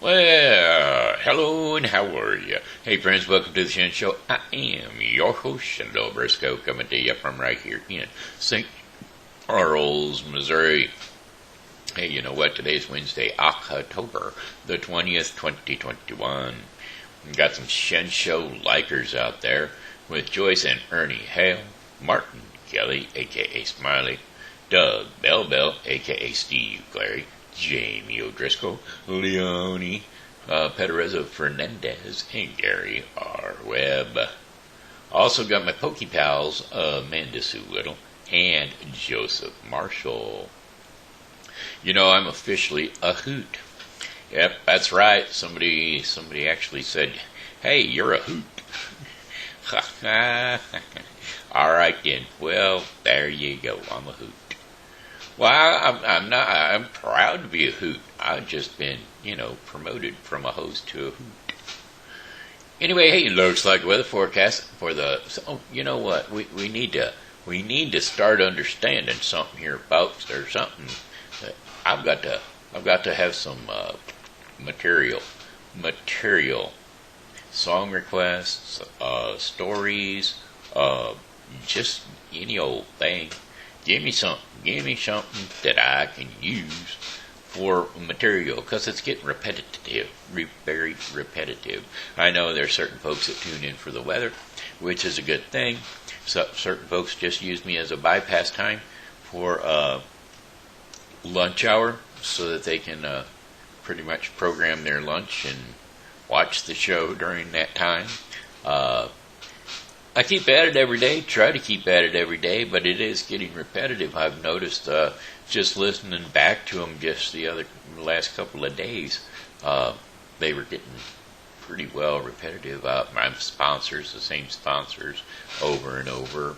Well, hello and how are you? Hey friends, welcome to the Shen Show. I am your host, Shen Briscoe, coming to you from right here in St. Charles, Missouri. Hey, you know what? Today's Wednesday, October the 20th, 2021. We got some Shen Show likers out there with Joyce and Ernie, Hale, Martin, Kelly, a.k.a. Smiley, Doug, Bell, a.k.a. Steve, Clary, Jamie O'Driscoll, Leony, Pedraza, Fernandez, and Gary R. Webb. Also got my Pokey pals, Amanda Sue Little, and Joseph Marshall. You know, I'm officially a hoot. Yep, that's right. Somebody actually said, "Hey, you're a hoot." All right then. Well, there you go. I'm a hoot. Well, I'm not. I'm proud to be a hoot. I've just been, promoted from a host to a hoot. Anyway, hey, it looks like weather forecast for the. So, you know what? We need to start understanding something here, folks. There's something that I've got to have some material, song requests, stories, just any old thing. Give me something that I can use for material, because it's getting repetitive, very repetitive. I know there's certain folks that tune in for the weather, which is a good thing. So certain folks just use me as a bypass time for lunch hour, so that they can pretty much program their lunch and watch the show during that time. I keep at it every day, try to keep at it every day, but it is getting repetitive. I've noticed just listening back to them just the last couple of days, they were getting pretty well repetitive. My sponsors, the same sponsors, over and over.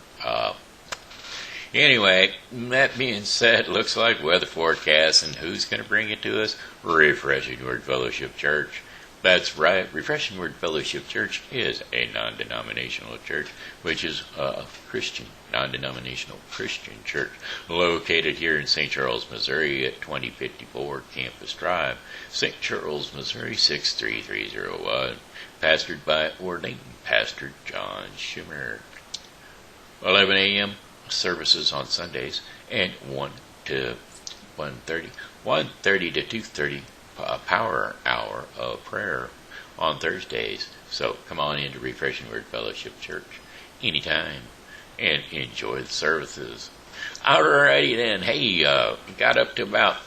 Anyway, that being said, looks like weather forecast, and who's going to bring it to us? Refreshing Word Fellowship Church. That's right. Refreshing Word Fellowship Church is a non-denominational church, which is a Christian, non-denominational Christian church located here in St. Charles, Missouri at 2054 Campus Drive, St. Charles, Missouri 63301, pastored by ordained Pastor John Schimmer. 11 a.m. services on Sundays, and 1 to 1:30, 1:30 to 2:30 power hour of prayer on Thursdays. So come on into Refreshing Word Fellowship Church anytime and enjoy the services. Alrighty then. Hey, got up to about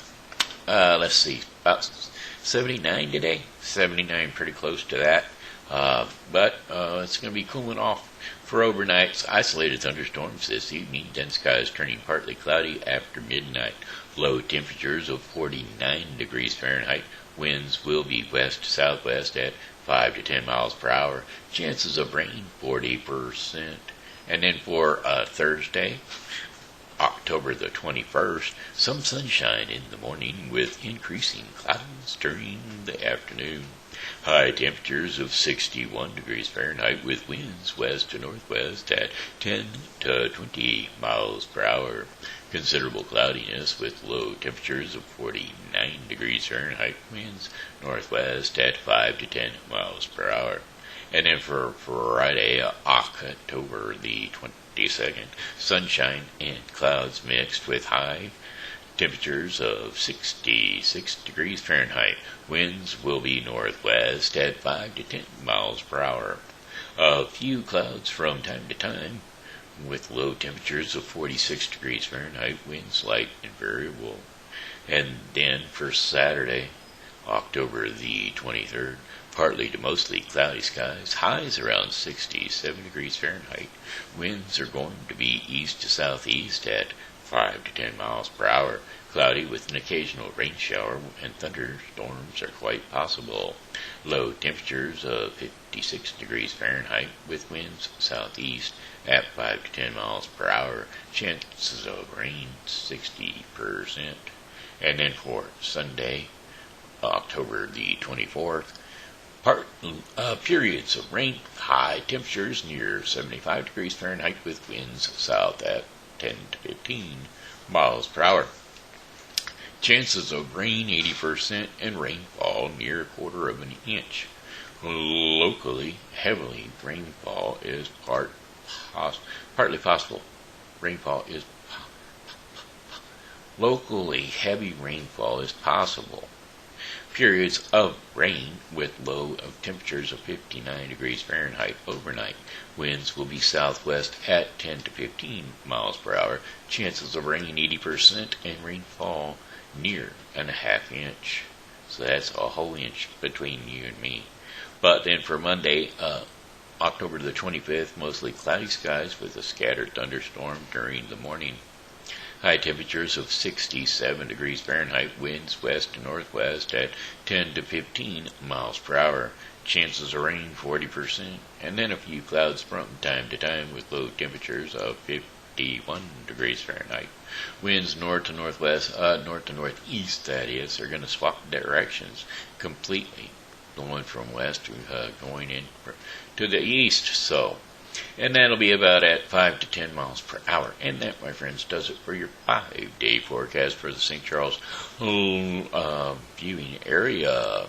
about 79 today. 79, pretty close to that. But it's going to be cooling off for overnights. Isolated thunderstorms this evening. Then skies turning partly cloudy after midnight. Low temperatures of 49 degrees Fahrenheit. Winds will be west-southwest at 5 to 10 miles per hour. Chances of rain, 40%. And then for Thursday, October the 21st, some sunshine in the morning with increasing clouds during the afternoon. High temperatures of 61 degrees Fahrenheit with winds west to northwest at 10 to 20 miles per hour. Considerable cloudiness with low temperatures of 49 degrees Fahrenheit, winds northwest at 5 to 10 miles per hour. And then for Friday, October the 22nd, sunshine and clouds mixed with high temperatures of 66 degrees Fahrenheit. Winds will be northwest at 5 to 10 miles per hour. A few clouds from time to time with low temperatures of 46 degrees Fahrenheit. Winds light and variable. And then for Saturday, October the 23rd, partly to mostly cloudy skies. Highs around 67 degrees Fahrenheit. Winds are going to be east to southeast at 5 to 10 miles per hour. Cloudy with an occasional rain shower, and thunderstorms are quite possible. Low temperatures of 56 degrees Fahrenheit with winds southeast at 5 to 10 miles per hour. Chances of rain 60%. And then for Sunday, October the 24th, periods of rain, high temperatures near 75 degrees Fahrenheit with winds south at 10 to 15 miles per hour. Chances of rain 80% and rainfall near 1/4 of an inch. Locally, heavily rainfall is partly possible. Rainfall is locally heavy rainfall is possible. Periods of rain with low of temperatures of 59 degrees Fahrenheit overnight. Winds will be southwest at 10 to 15 miles per hour. Chances of rain 80% and rainfall near and a half inch. So that's a whole inch between you and me. But then for Monday, October the 25th, mostly cloudy skies with a scattered thunderstorm during the morning. High temperatures of 67 degrees Fahrenheit, winds west to northwest at 10 to 15 miles per hour. Chances of rain 40%, and then a few clouds from time to time with low temperatures of 51 degrees Fahrenheit. Winds north to northwest, north to northeast, that is, are going to swap directions completely, going from west to going in to the east. So, and that'll be about at 5 to 10 miles per hour. And that, my friends, does it for your 5-day forecast for the St. Charles viewing area.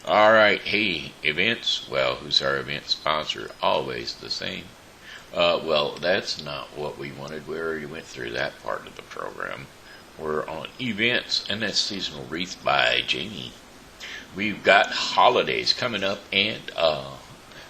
All right, hey, events. Well, who's our event sponsor? Always the same. Well, that's not what we wanted. We already went through that part of the program. We're on events, and that's Seasonal Wreath by Jamie. We've got holidays coming up, and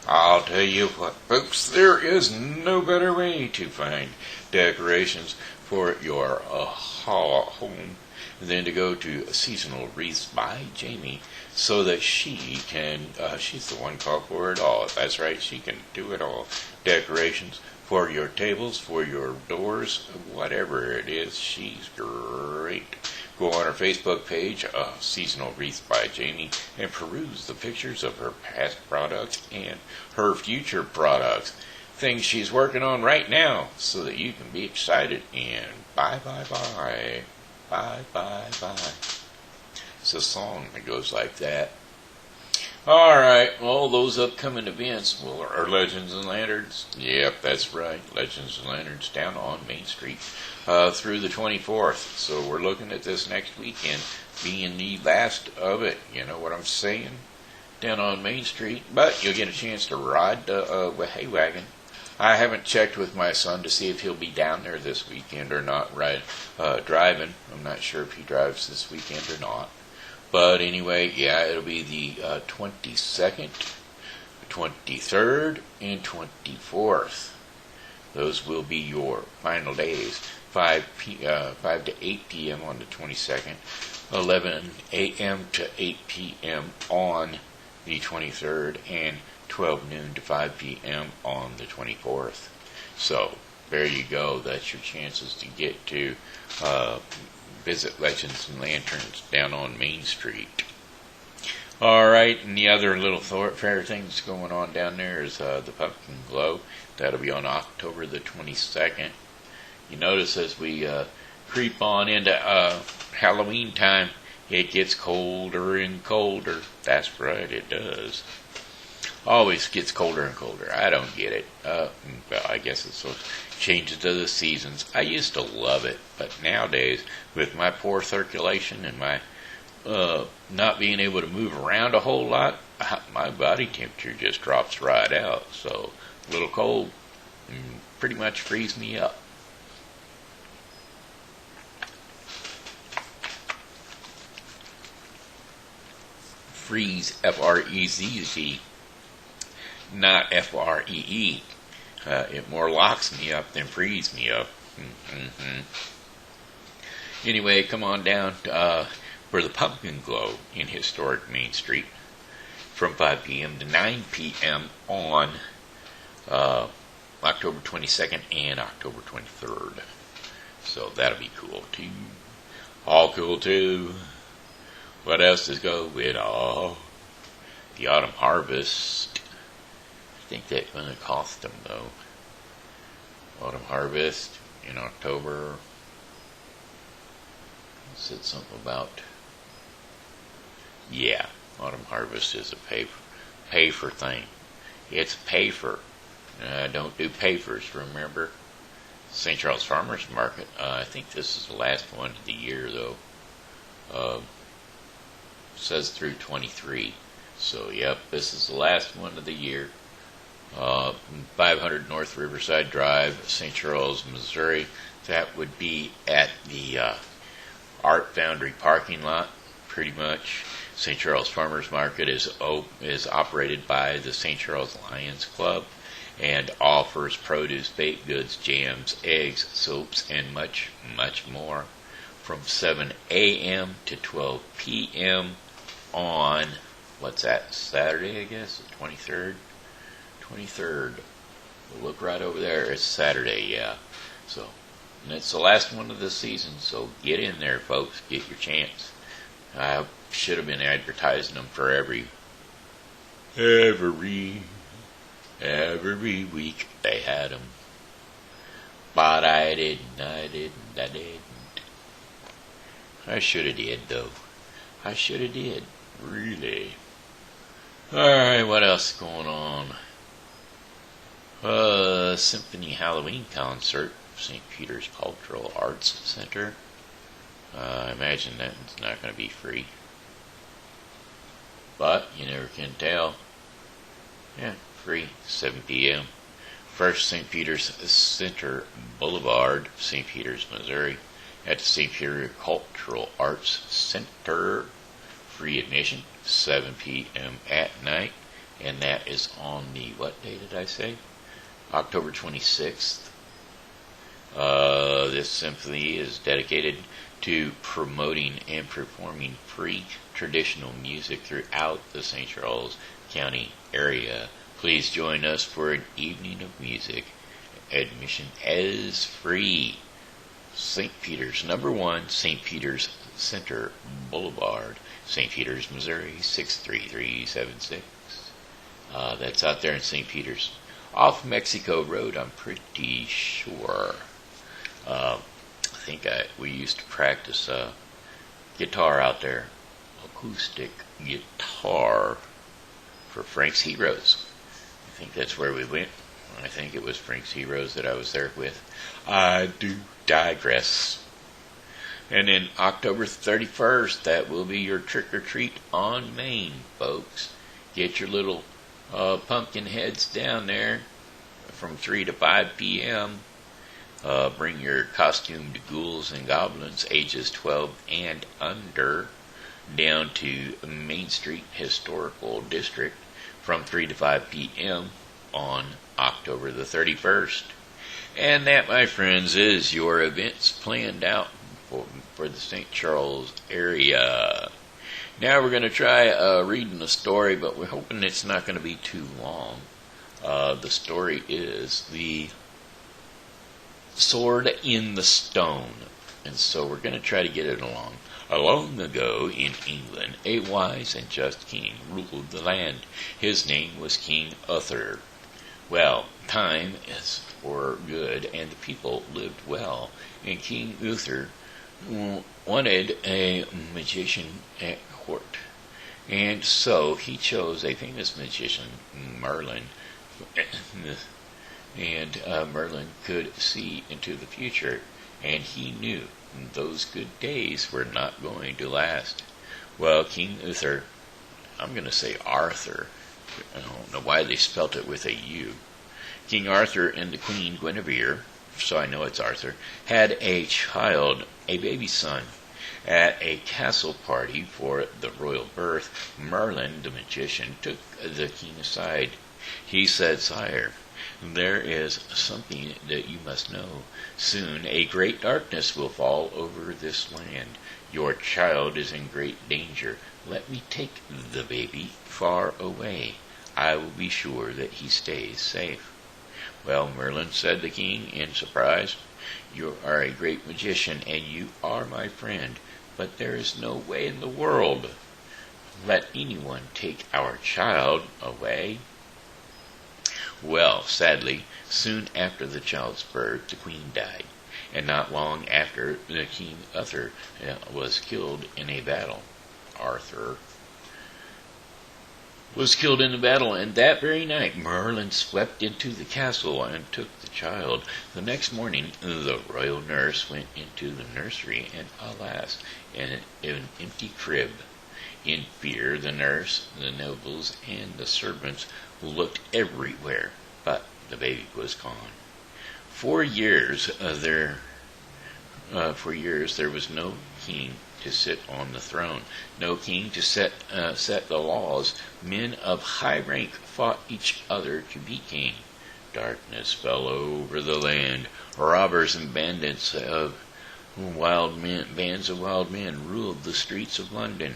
I'll tell you what, folks, there is no better way to find decorations for your home than to go to Seasonal Wreaths by Jamie, so that she can, she's the one called for it all. That's right, she can do it all. Decorations for your tables, for your doors, whatever it is, she's great. Go on her Facebook page, Seasonal Wreaths by Jamie, and peruse the pictures of her past products and her future products. Things she's working on right now, so that you can be excited and bye. It's a song that goes like that. Alright, well, those upcoming events are Legends and Lanterns. Yep, that's right, Legends and Lanterns down on Main Street through the 24th. So we're looking at this next weekend being the last of it. You know what I'm saying? Down on Main Street. But you'll get a chance to ride the hay wagon. I haven't checked with my son to see if he'll be down there this weekend or not, driving. I'm not sure if he drives this weekend or not. But anyway, yeah, it'll be the 22nd, 23rd, and 24th. Those will be your final days. 5 to 8 p.m. on the 22nd, 11 a.m. to 8 p.m. on the 23rd, and 12 noon to 5 p.m. on the 24th. So, there you go. That's your chances to get to visit Legends and Lanterns down on Main Street. Alright, and the other little fair things going on down there is the Pumpkin Glow. That'll be on October the 22nd. You notice as we creep on into Halloween time, it gets colder and colder. That's right, it does. Always gets colder and colder. I don't get it. Well, I guess it's those changes to the seasons. I used to love it, but nowadays, with my poor circulation and my not being able to move around a whole lot, my body temperature just drops right out. So, a little cold pretty much frees me up. Freeze, F-R-E-Z-Z, not F-R-E-E. It more locks me up than frees me up. Anyway, come on down for the Pumpkin Glow in historic Main Street from 5 p.m. to 9 p.m. on October 22nd and October 23rd. So that'll be cool too. All cool too. What else is going on? The Autumn Harvest. I think that's going to cost them, though. Autumn Harvest in October. It said something about... Yeah, Autumn Harvest is a pay for thing. It's pay for. Don't do pay-fers, remember? St. Charles Farmers Market. I think this is the last one of the year, though. Says through 23. So, yep, this is the last one of the year. 500 North Riverside Drive, St. Charles, Missouri. That would be at the Art Foundry parking lot, pretty much. St. Charles Farmers Market is operated by the St. Charles Lions Club and offers produce, baked goods, jams, eggs, soaps, and much, much more from 7 a.m. to 12 p.m. on, what's that, Saturday, I guess, the 23rd? 23rd. We'll look right over there. It's Saturday, yeah. So, and it's the last one of the season, so get in there, folks. Get your chance. I should have been advertising them for every week they had them. But I didn't. I should have did, though. I should have did. Really. Alright, what else is going on? Symphony Halloween concert, St. Peter's Cultural Arts Center. I imagine that's not going to be free. But you never can tell. Yeah, free, 7 p.m. First St. Peter's Center Boulevard, St. Peters, Missouri. At the St. Peter Cultural Arts Center. Free admission, 7 p.m. at night. And that is on the, what day did I say? October 26th. This symphony is dedicated to promoting and performing free traditional music throughout the St. Charles County area. Please join us for an evening of music. Admission is free. St. Peter's, number 1, St. Peter's Center Boulevard, St. Peters, Missouri, 63376. That's out there in St. Peters. Off Mexico Road, I'm pretty sure. I think we used to practice guitar out there. Acoustic guitar for Frank's Heroes. I think that's where we went. I think it was Frank's Heroes that I was there with. I do digress. And then October 31st, that will be your trick-or-treat on Main, folks. Get your little pumpkin heads down there from 3 to 5 p.m. Bring your costumed ghouls and goblins ages 12 and under down to Main Street Historical District from 3 to 5 p.m. on October the 31st. And that, my friends, is your events planned out for the St. Charles area. Now we're going to try reading the story, but we're hoping it's not going to be too long. The story is The Sword in the Stone. And so we're going to try to get it along. Long ago in England, a wise and just king ruled the land. His name was King Uther. Well, time is for good, and the people lived well. And King Uther wanted a magician at court. And so he chose a famous magician, Merlin. And Merlin could see into the future, and he knew those good days were not going to last. Well, King Uther, I'm going to say Arthur. I don't know why they spelt it with a U. King Arthur and the Queen Guinevere, so I know it's Arthur, had a child, a baby son. At a castle party for the royal birth, Merlin, the magician, took the king aside. He said, "Sire, there is something that you must know. Soon a great darkness will fall over this land. Your child is in great danger. Let me take the baby far away. I will be sure that he stays safe." "Well, Merlin," said the king in surprise, "you are a great magician, and you are my friend, but there is no way in the world let anyone take our child away." Well, sadly, soon after the child's birth, the queen died, and not long after, the King Uther was killed in a battle. Arthur. was killed in the battle, and that very night Merlin swept into the castle and took the child. The next morning the royal nurse went into the nursery, and alas, an empty crib. In fear, the nurse, the nobles, and the servants looked everywhere, but the baby was gone. For years there was no king to sit on the throne, no king to set the laws. Men of high rank fought each other to be king. Darkness fell over the land. Robbers and bandits of bands of wild men ruled the streets of London.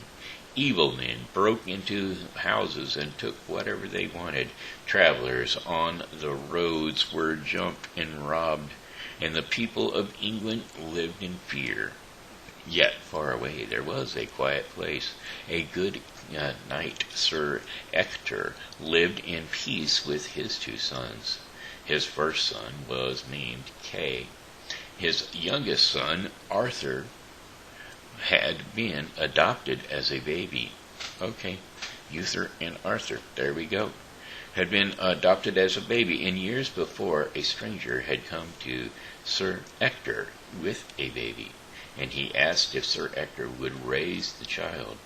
Evil men broke into houses and took whatever they wanted. Travelers on the roads were jumped and robbed, and the people of England lived in fear. Yet far away there was a quiet place. A good knight, Sir Ector, lived in peace with his 2 sons. His first son was named Kay. His youngest son, Arthur, had been adopted as a baby. Okay, Uther and Arthur, there we go. Had been adopted as a baby, and years before a stranger had come to Sir Ector with a baby, and he asked if Sir Ector would raise the child.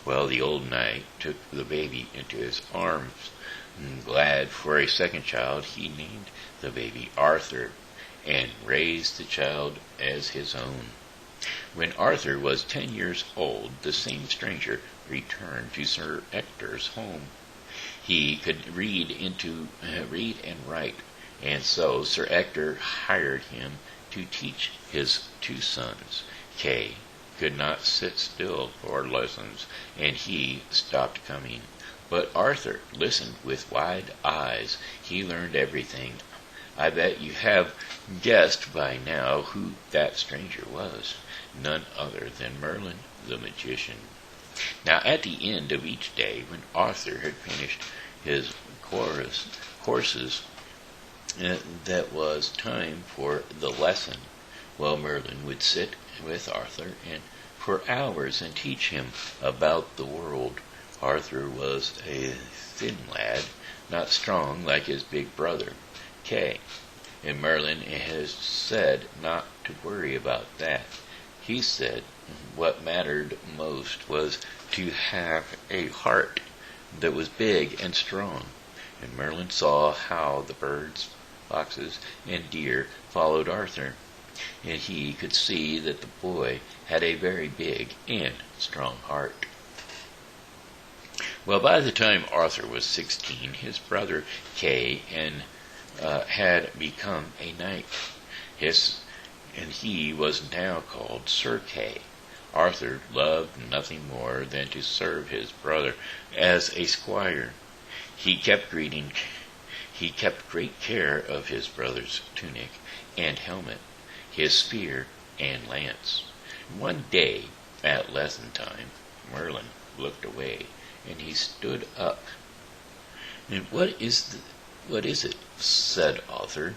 Well, the old knight took the baby into his arms. Glad for a second child, he named the baby Arthur, and raised the child as his own. When Arthur was 10 years old, the same stranger returned to Sir Ector's home. He could read and write, and so Sir Ector hired him to teach his 2 sons. Kay could not sit still for lessons, and he stopped coming. But Arthur listened with wide eyes. He learned everything. I bet you have guessed by now who that stranger was. None other than Merlin the magician. Now at the end of each day, when Arthur had finished his courses, that was time for the lesson. Well, Merlin would sit with Arthur and for hours and teach him about the world. Arthur was a thin lad, not strong like his big brother, Kay, and Merlin has said not to worry about that. He said what mattered most was to have a heart that was big and strong. And Merlin saw how the birds, foxes, and deer followed Arthur, and he could see that the boy had a very big and strong heart. Well, by the time Arthur was 16, his brother Kay had become a knight. And he was now called Sir Kay. Arthur loved nothing more than to serve his brother as a squire. He kept great care of his brother's tunic and helmet, his spear and lance. One day, at lesson time, Merlin looked away, and he stood up. "And what is it?" said Arthur.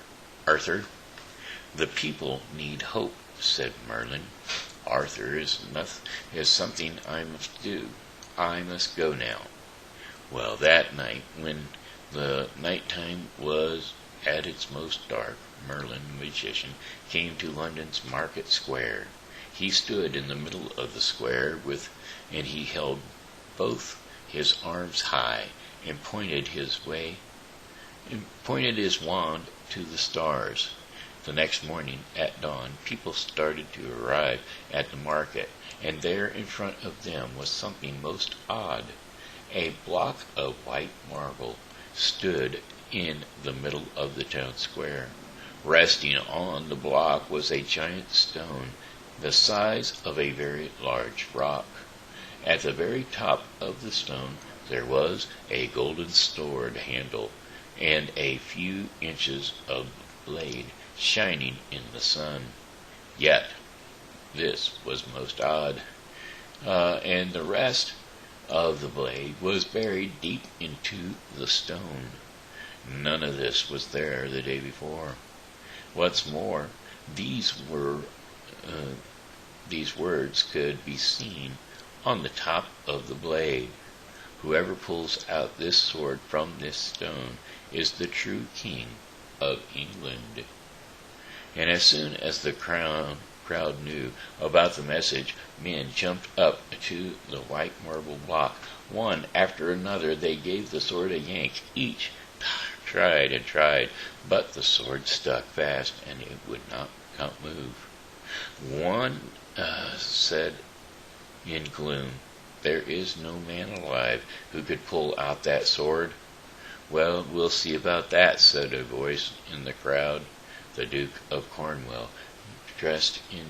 "The people need hope," said Merlin. "Arthur is something I must do. I must go now." Well, that night, when the nighttime was at its most dark, Merlin, the magician, came to London's market square. He stood in the middle of the square and he held both his arms high and pointed his wand to the stars. The next morning at dawn, people started to arrive at the market, and there in front of them was something most odd. A block of white marble stood in the middle of the town square. Resting on the block was a giant stone, the size of a very large rock. At the very top of the stone there was a golden sword handle and a few inches of blade shining in the sun. Yet this was most odd, and the rest of the blade was buried deep into the stone. None of this was there the day before. What's more, these words could be seen on the top of the blade. Whoever pulls out this sword from this stone is the true king of England." And as soon as the crowd knew about the message, men jumped up to the white marble block. One after another they gave the sword a yank. Each tried and tried, but the sword stuck fast and it would not move. One said in gloom, "There is no man alive who could pull out that sword." "Well, we'll see about that," said a voice in the crowd. The Duke of Cornwall, dressed in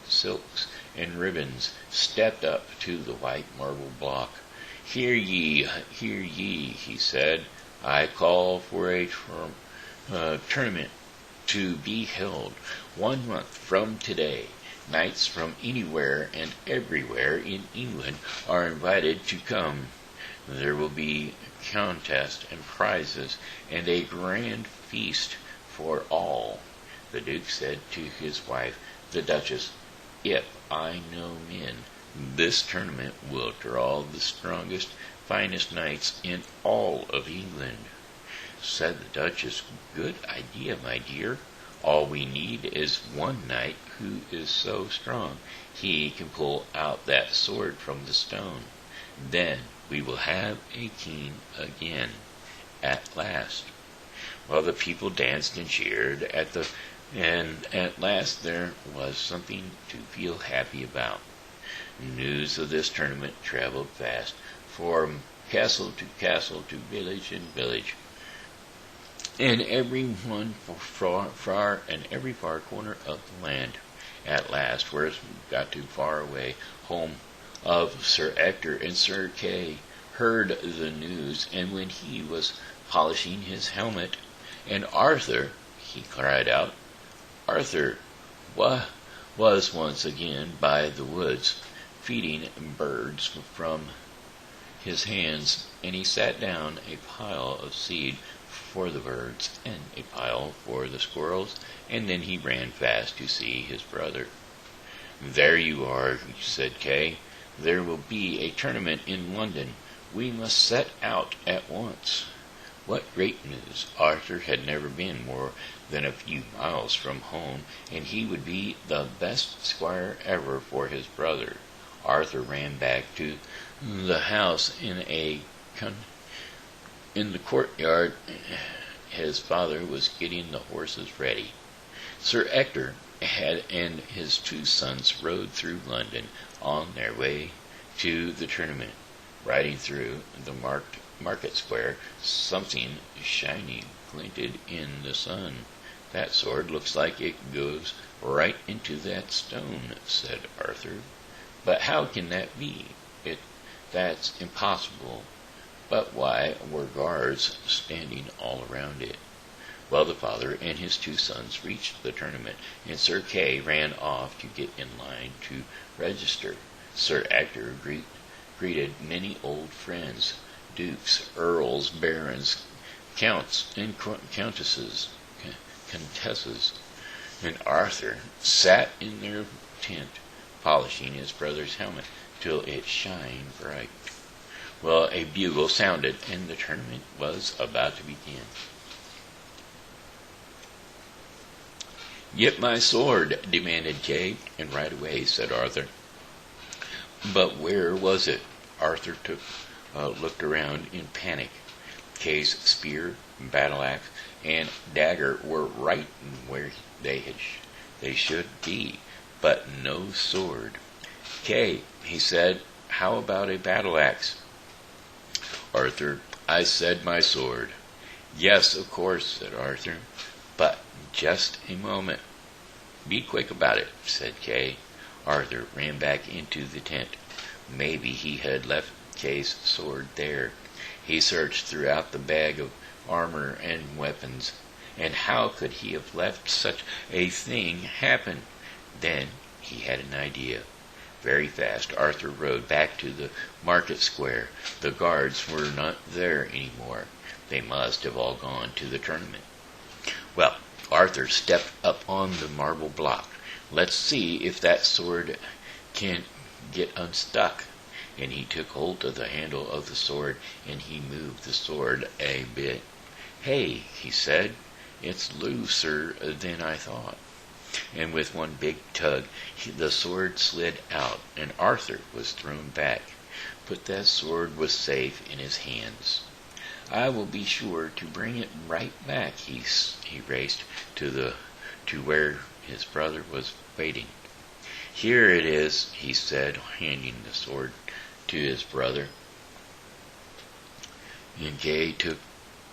silks and ribbons, stepped up to the white marble block. Hear ye, he said. "I call for a tournament to be held 1 month from today. Knights from anywhere and everywhere in England are invited to come. There will be contest and prizes and a grand feast for all." The Duke said to his wife, the Duchess, "If I know men, this tournament will draw the strongest, finest knights in all of England." Said the Duchess, "Good idea, my dear. All we need is one knight who is so strong he can pull out that sword from the stone. Then we will have a king again, at last." Well, the people danced and cheered, and at last there was something to feel happy about. News of this tournament traveled fast, from castle to village and village, and everyone far and every far corner of the land. At last, where it got too far away, home of Sir Ector and Sir Kay heard the news, and when he was polishing his helmet, and Arthur, he cried out, Arthur was once again by the woods, feeding birds from his hands, and he sat down a pile of seed for the birds, and a pile for the squirrels, and then he ran fast to see his brother. "There you are," said Kay. "There will be a tournament in London. We must set out at once." What great news! Arthur had never been more than a few miles from home, and he would be the best squire ever for his brother. Arthur ran back to the house in the courtyard. His father was getting the horses ready. Sir Ector and his 2 sons rode through London on their way to the tournament. Riding through the market square, something shiny glinted in the sun. "That sword looks like it goes right into that stone," said Arthur. "But how can that be? That's impossible." But why were guards standing all around it? Well, the father and his 2 sons reached the tournament, and Sir Kay ran off to get in line to register. Sir Ector greeted many old friends, dukes, earls, barons, counts, and countesses, and Arthur sat in their tent, polishing his brother's helmet till it shined bright. Well, a bugle sounded, and the tournament was about to begin. "Get my sword," demanded Kay, and right away, said Arthur. But where was it? Arthur looked around in panic. Kay's spear, battle axe, and dagger were right where they should be, but no sword. "Kay," he said, "how about a battle axe?" "Arthur, I said my sword." "Yes, of course," said Arthur, "but just a moment." "Be quick about it," said Kay. Arthur ran back into the tent. Maybe he had left Kay's sword there. He searched throughout the bag of armor and weapons, and how could he have left such a thing happen? Then he had an idea. Very fast Arthur rode back to the market square. The guards were not there any more. They must have all gone to the tournament. Well, Arthur stepped up on the marble block. "Let's see if that sword can get unstuck." and he took hold of the handle of the sword, and he moved the sword a bit. "Hey," he said, "it's looser than I thought." And with one big tug, the sword slid out, and Arthur was thrown back. But that sword was safe in his hands. "I will be sure to bring it right back." He raced to where his brother was waiting. "Here it is," he said, handing the sword to his brother. And Kay took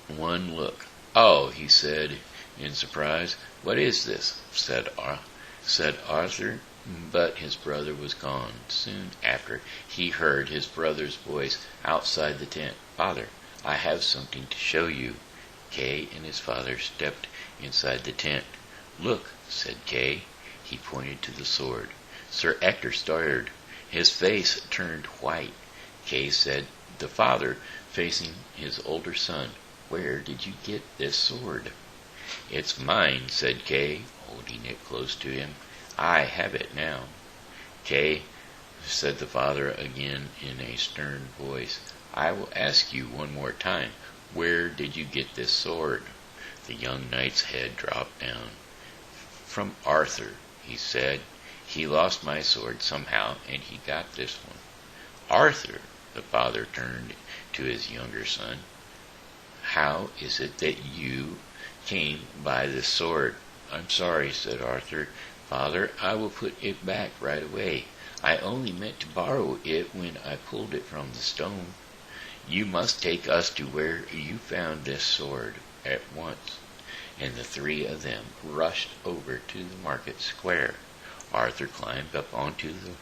one look. "Oh," he said in surprise. "What is this?" said Arthur, but his brother was gone. Soon after, he heard his brother's voice outside the tent. "Father, I have something to show you." Kay and his father stepped inside the tent. "Look," said Kay. He pointed to the sword. Sir Ector started. His face turned white. Kay said, the father facing his older son, "Where did you get this sword?" "It's mine," said Kay, holding it close to him. "I have it now." "Kay," said the father again in a stern voice, "I will ask you one more time. Where did you get this sword?" The young knight's head dropped down. "From Arthur," he said. "He lost my sword somehow, and he got this one." "Arthur?" The father turned to his younger son. "How is it that you came by this sword?" "I'm sorry," said Arthur. "Father, I will put it back right away. I only meant to borrow it when I pulled it from the stone." "You must take us to where you found this sword at once." And the three of them rushed over to the market square. Arthur climbed up onto the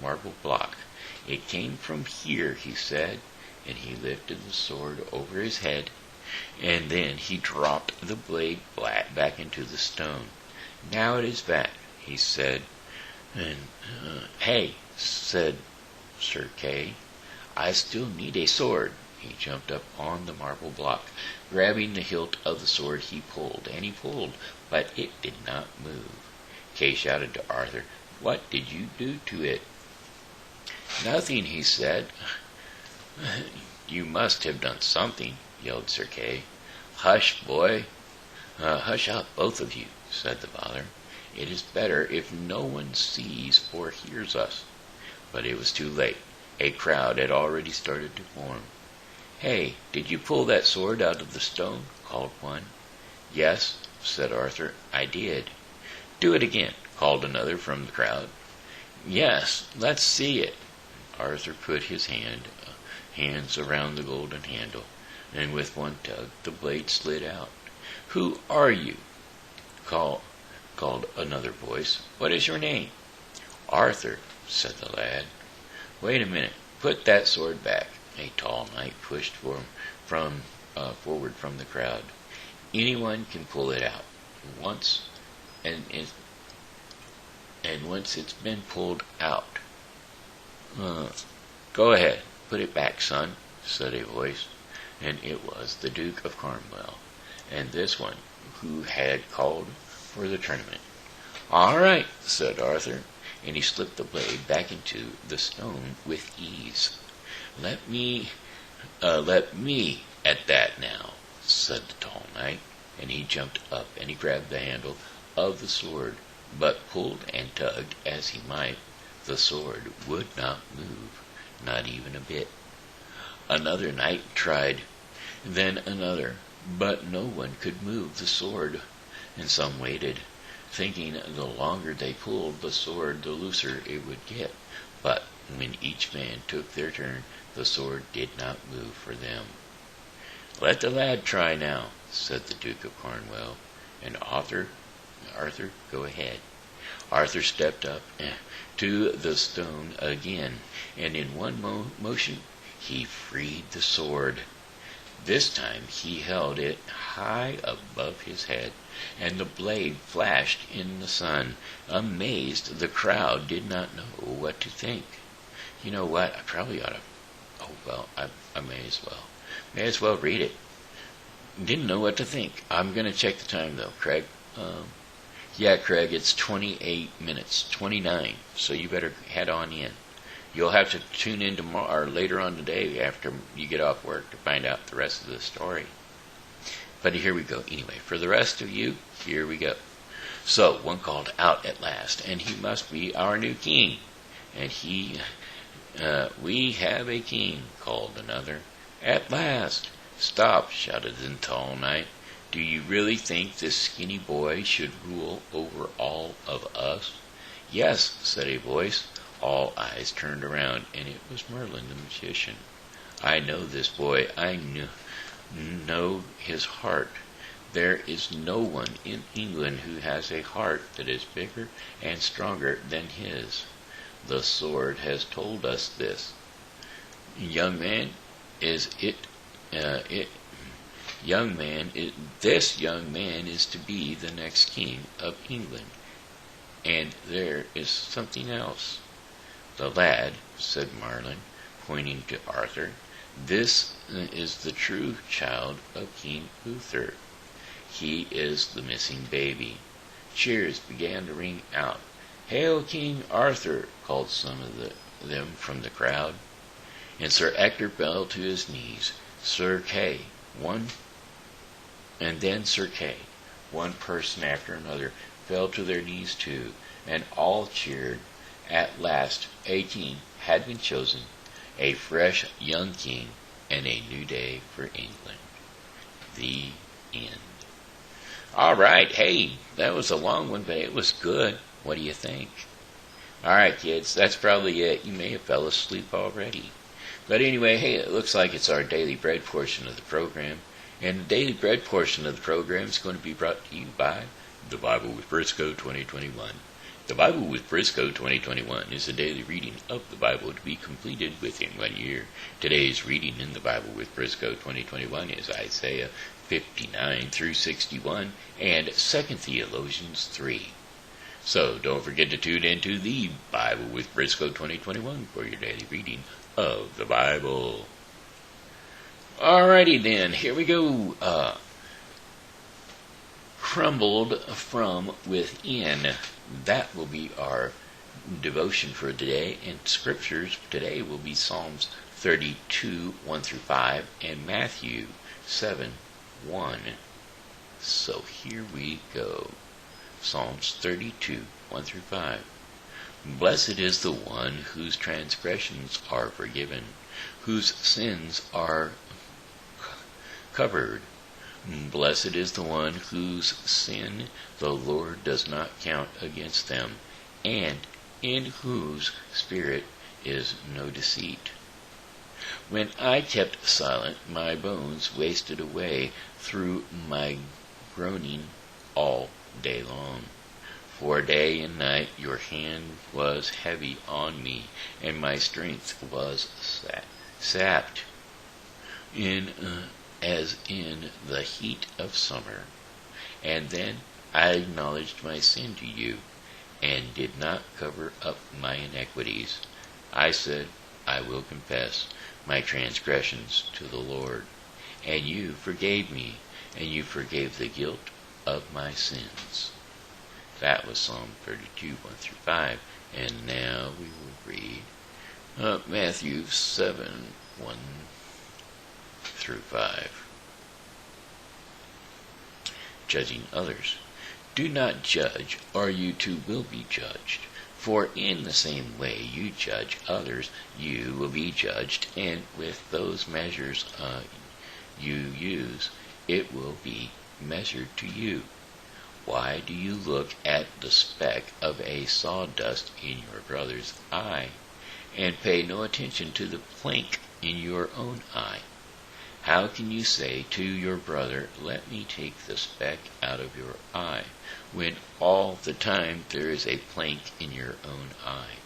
marble block. "It came from here," he said, and he lifted the sword over his head, and then he dropped the blade flat back into the stone. "Now it is back," he said. And, "Hey," said Sir Kay, "I still need a sword." He jumped up on the marble block. Grabbing the hilt of the sword, he pulled, and he pulled, but it did not move. Kay shouted to Arthur, "What did you do to it?" "Nothing," he said. "You must have done something," yelled Sir Kay. "Hush, boy. Hush up, both of you," said the father. "It is better if no one sees or hears us." But it was too late. A crowd had already started to form. "Hey, did you pull that sword out of the stone?" called one. "Yes," said Arthur, "I did." "Do it again," called another from the crowd. "Yes, let's see it." Arthur put his hands around the golden handle, and with one tug the blade slid out. "Who are you?" called another voice. "What is your name?" "Arthur," said the lad. "Wait a minute. Put that sword back." A tall knight pushed forward from the crowd. "Anyone can pull it out. Once it's been pulled out. Go ahead, put it back, son," said a voice, and it was the Duke of Cornwall, and this one who had called for the tournament. "All right," said Arthur, and he slipped the blade back into the stone with ease. Let me at that now," said the tall knight, and he jumped up and he grabbed the handle of the sword, but pulled and tugged as he might, the sword would not move, not even a bit. Another knight tried, then another, but no one could move the sword, and some waited, thinking the longer they pulled the sword, the looser it would get. But when each man took their turn, the sword did not move for them. "Let the lad try now," said the Duke of Cornwall, and Arthur, go ahead. Arthur stepped up to the stone again, and in one motion he freed the sword. This time he held it high above his head, and the blade flashed in the sun. Amazed, the crowd did not know what to think. "You know what? I probably ought to. Oh well, I may as well read it. Didn't know what to think. I'm gonna check the time though, Craig. Yeah, Craig, it's 28 minutes, 29. So you better head on in. You'll have to tune in tomorrow or later on today after you get off work to find out the rest of the story. But here we go. Anyway, for the rest of you, here we go. So, one called out at last, and he must be our new king. And we have a king, called another. At last! Stop, shouted the tall knight. Do you really think this skinny boy should rule over all of us? Yes, said a voice. All eyes turned around, and it was Merlin the magician. I know this boy. I know his heart. There is no one in England who has a heart that is bigger and stronger than his. The sword has told us this. This young man is to be the next king of England. And there is something else. The lad, said Merlin, pointing to Arthur, this is the true child of King Uther. He is the missing baby. Cheers began to ring out. Hail, King Arthur, called some of them from the crowd. And Sir Ector fell to his knees. Sir Kay, Sir Kay, one person after another, fell to their knees too, and all cheered. At last a king had been chosen, a fresh young king, and a new day for England. The end. All right, hey, that was a long one, but it was good. What do you think? All right, kids, that's probably it. You may have fell asleep already. But anyway, hey, it looks like it's our Daily Bread portion of the program. And the Daily Bread portion of the program is going to be brought to you by The Bible with Briscoe 2021. The Bible with Briscoe 2021 is a daily reading of the Bible to be completed within 1 year. Today's reading in the Bible with Briscoe 2021 is Isaiah 59 through 61 and 2 Thessalonians 3. So don't forget to tune into the Bible with Briscoe 2021 for your daily reading of the Bible. Alrighty then, here we go. Crumbled from within. That will be our devotion for today. And scriptures today will be Psalms 32, 1 through 5, and Matthew 7, 1. So here we go. Psalms 32, 1 through 5. Blessed is the one whose transgressions are forgiven, whose sins are covered. Blessed is the one whose sin the Lord does not count against them, and in whose spirit is no deceit. When I kept silent, my bones wasted away through my groaning all day long. For day and night your hand was heavy on me, and my strength was sapped as in the heat of summer. And then I acknowledged my sin to you, and did not cover up my iniquities. I said, I will confess my transgressions to the Lord. And you forgave me, and you forgave the guilt of my sins. That was Psalm 32, 1 through 5. And now we will read Matthew 7, 1 through 5. Judging others. Do not judge, or you too will be judged. For in the same way you judge others, you will be judged, and with those measures you use, it will be measured to you. Why do you look at the speck of a sawdust in your brother's eye, and pay no attention to the plank in your own eye? How can you say to your brother, let me take the speck out of your eye, when all the time there is a plank in your own eye?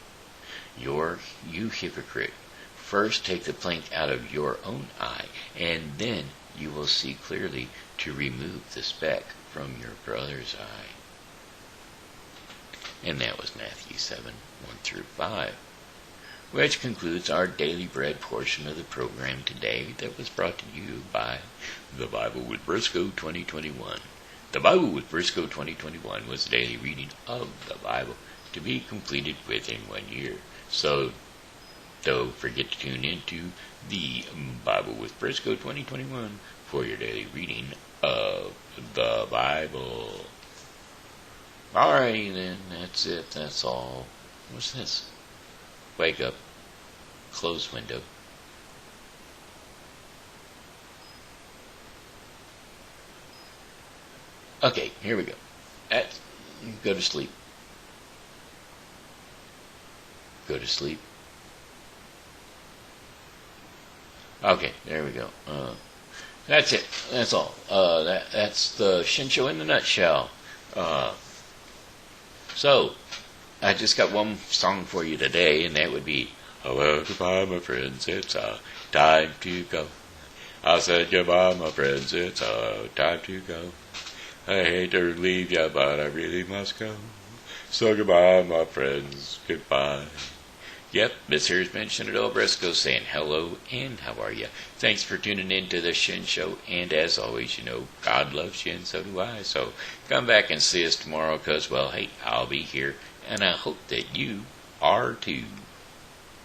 You hypocrite, first take the plank out of your own eye, and then you will see clearly to remove the speck from your brother's eye. And that was Matthew 7, 1 through 5. Which concludes our Daily Bread portion of the program today that was brought to you by The Bible with Briscoe 2021. The Bible with Briscoe 2021 was a daily reading of the Bible to be completed within 1 year. So Don't forget to tune in to the Bible with Briscoe 2021 for your daily reading of the Bible. Alrighty then, that's it, that's all. What's this? Wake up. Close window. Okay, here we go. Go to sleep. Go to sleep. Okay, there we go. That's it. That's all. That's the Shen Show in a nutshell. So, I just got one song for you today, and that would be, "Well, goodbye, my friends, it's time to go. I said goodbye, my friends, it's time to go. I hate to leave ya, but I really must go. So goodbye, my friends, goodbye." Yep, this here's Ben Shenandoah Briscoe saying hello and how are ya? Thanks for tuning in to the Shen Show, and as always, you know, God loves you and so do I. So come back and see us tomorrow, because, well, hey, I'll be here, and I hope that you are too.